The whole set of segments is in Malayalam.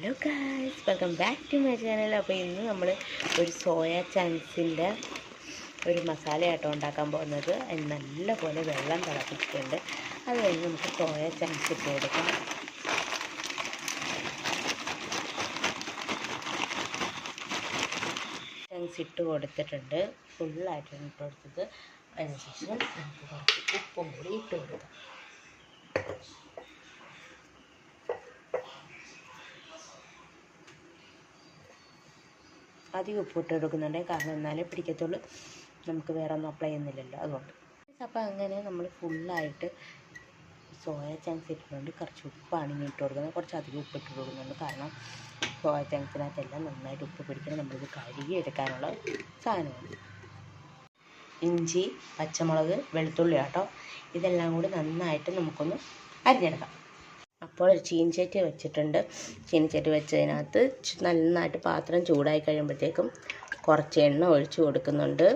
Hello guys, welcome back to my channel. അപ്പോൾ ഇന്ന് നമ്മൾ ഒരു സോയ ചങ്ക്സിൻ്റെ ഒരു മസാലയാട്ടോ ഉണ്ടാക്കാൻ പോകുന്നത്. അതിന് നല്ലപോലെ വെള്ളം തിളപ്പിച്ചിട്ടുണ്ട്. അത് കഴിഞ്ഞ് നമുക്ക് സോയ ചങ്ക്സ് ഇട്ട് കൊടുക്കാം. ചങ്ക്സ് ഇട്ട് കൊടുത്തിട്ടുണ്ട്, ഫുള്ളായിട്ടാണ് ഇട്ട് കൊടുത്തത്. അതിനുശേഷം നമുക്ക് കുറച്ച് ഉപ്പും കൂടി ഇട്ട് കൊടുക്കാം. അധികം ഉപ്പിട്ട് കൊടുക്കുന്നുണ്ട്, കാരണം എന്നാലേ പിടിക്കത്തുള്ളൂ. നമുക്ക് വേറെ ഒന്നും അപ്ലൈ ചെയ്യുന്നില്ലല്ലോ, അതുകൊണ്ട്. അപ്പോൾ അങ്ങനെ നമ്മൾ ഫുള്ളായിട്ട് സോയ ചങ്ക്സ് ഇട്ടിട്ടുണ്ട്. കുറച്ച് ഉപ്പാണ് ഇനി ഇട്ട് കൊടുക്കുന്നത്. കുറച്ച് അധികം ഉപ്പിട്ട് കൊടുക്കുന്നുണ്ട്, കാരണം സോയ ചങ്ക്സിനകത്തെല്ലാം നന്നായിട്ട് ഉപ്പ് പിടിക്കണം. നമ്മളിത് കഴുകി എടുക്കാനുള്ള സാധനമാണ്. ഇഞ്ചി, പച്ചമുളക്, വെളുത്തുള്ളി ആട്ടോ, ഇതെല്ലാം കൂടി നന്നായിട്ട് നമുക്കൊന്ന് അരിഞ്ഞെടുക്കാം. അപ്പോൾ ഒരു ചീനച്ചട്ടി വെച്ചിട്ടുണ്ട്. ചീനച്ചട്ടി വെച്ചതിനകത്ത് നന്നായിട്ട് പാത്രം ചൂടായി കഴിയുമ്പോഴത്തേക്കും കുറച്ച് എണ്ണ ഒഴിച്ച് കൊടുക്കുന്നുണ്ട്.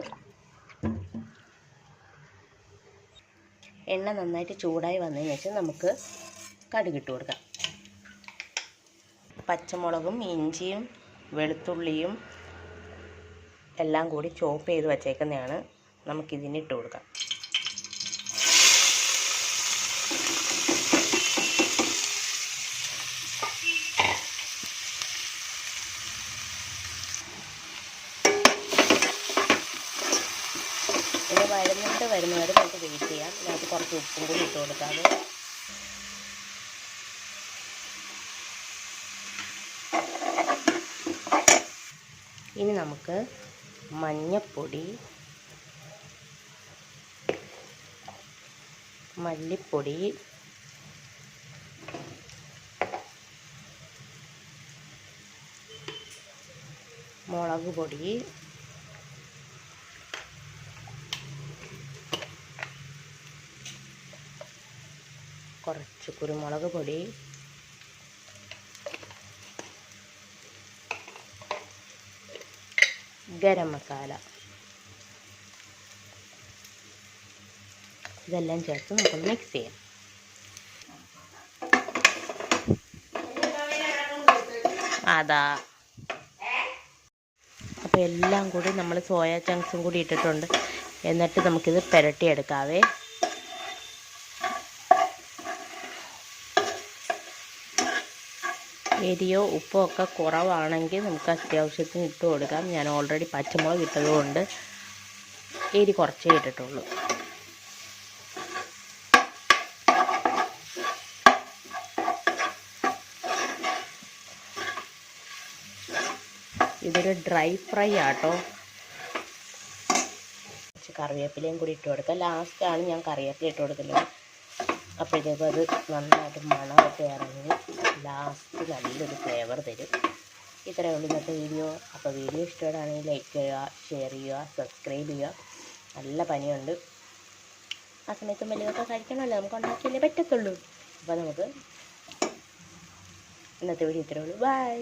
എണ്ണ നന്നായിട്ട് ചൂടായി വന്നതിന് ശേഷം നമുക്ക് കടുകിട്ട് കൊടുക്കാം. പച്ചമുളകും ഇഞ്ചിയും വെളുത്തുള്ളിയും എല്ലാം കൂടി ചോപ്പ് ചെയ്ത് വച്ചേക്കുന്നതാണ്. നമുക്കിതിനിട്ട് കൊടുക്കാം. ഇത് വരുന്നവരെ നമുക്ക് വെയിറ്റ് ചെയ്യാം. ഇതിനകത്ത് കുറച്ച് ഉപ്പും കൂടി ഇട്ട് കൊടുക്കാതെ. ഇനി നമുക്ക് മഞ്ഞപ്പൊടി, മല്ലിപ്പൊടി, മുളക് പൊടി, കുറച്ച് കുരുമുളക് പൊടി, ഗരം മസാല, ഇതെല്ലാം ചേർത്ത് നമുക്കൊന്ന് മിക്സ് ചെയ്യാം. അതാ, അപ്പോൾ എല്ലാം കൂടി നമ്മൾ സോയ ചങ്ക്സും കൂടി ഇട്ടിട്ടുണ്ട്. എന്നിട്ട് നമുക്കിത് പുരട്ടിയെടുക്കാവേ. എരിയോ ഉപ്പോ ഒക്കെ കുറവാണെങ്കിൽ നമുക്ക് അത്യാവശ്യത്തിന് ഇട്ട് കൊടുക്കാം. ഞാൻ ഓൾറെഡി പച്ചമുളക് ഇട്ടതുകൊണ്ട് എരി കുറച്ചേ ഇട്ടിട്ടുള്ളൂ. ഇതൊരു ഡ്രൈ ഫ്രൈ ആട്ടോ. കുറച്ച് കറിവേപ്പിലയും കൂടി ഇട്ട് കൊടുക്കാം. ലാസ്റ്റാണ് ഞാൻ കറിവേപ്പില ഇട്ട് കൊടുക്കുന്നത്. അപ്പോഴത്തേക്കും അത് നന്നായിട്ട് മണമൊക്കെ ഇറങ്ങി ലാസ്റ്റ് നല്ലൊരു ഫ്ലേവർ തരും. ഇത്രയേ ഉള്ളൂ ഇന്നത്തെ വീഡിയോ. അപ്പോൾ വീഡിയോ ഇഷ്ടമാണെങ്കിൽ ലൈക്ക് ചെയ്യുക, ഷെയർ ചെയ്യുക, സബ്സ്ക്രൈബ് ചെയ്യുക. നല്ല പനിയുണ്ട്, ആ സമയത്തും വലുതൊക്കെ കഴിക്കണമല്ലോ, നമുക്ക് ഉണ്ടാക്കിയല്ലേ പറ്റത്തുള്ളൂ. അപ്പോൾ നമുക്ക് ഇന്നത്തെ വീഡിയോ ഇത്രയേ ഉള്ളൂ. ബൈ.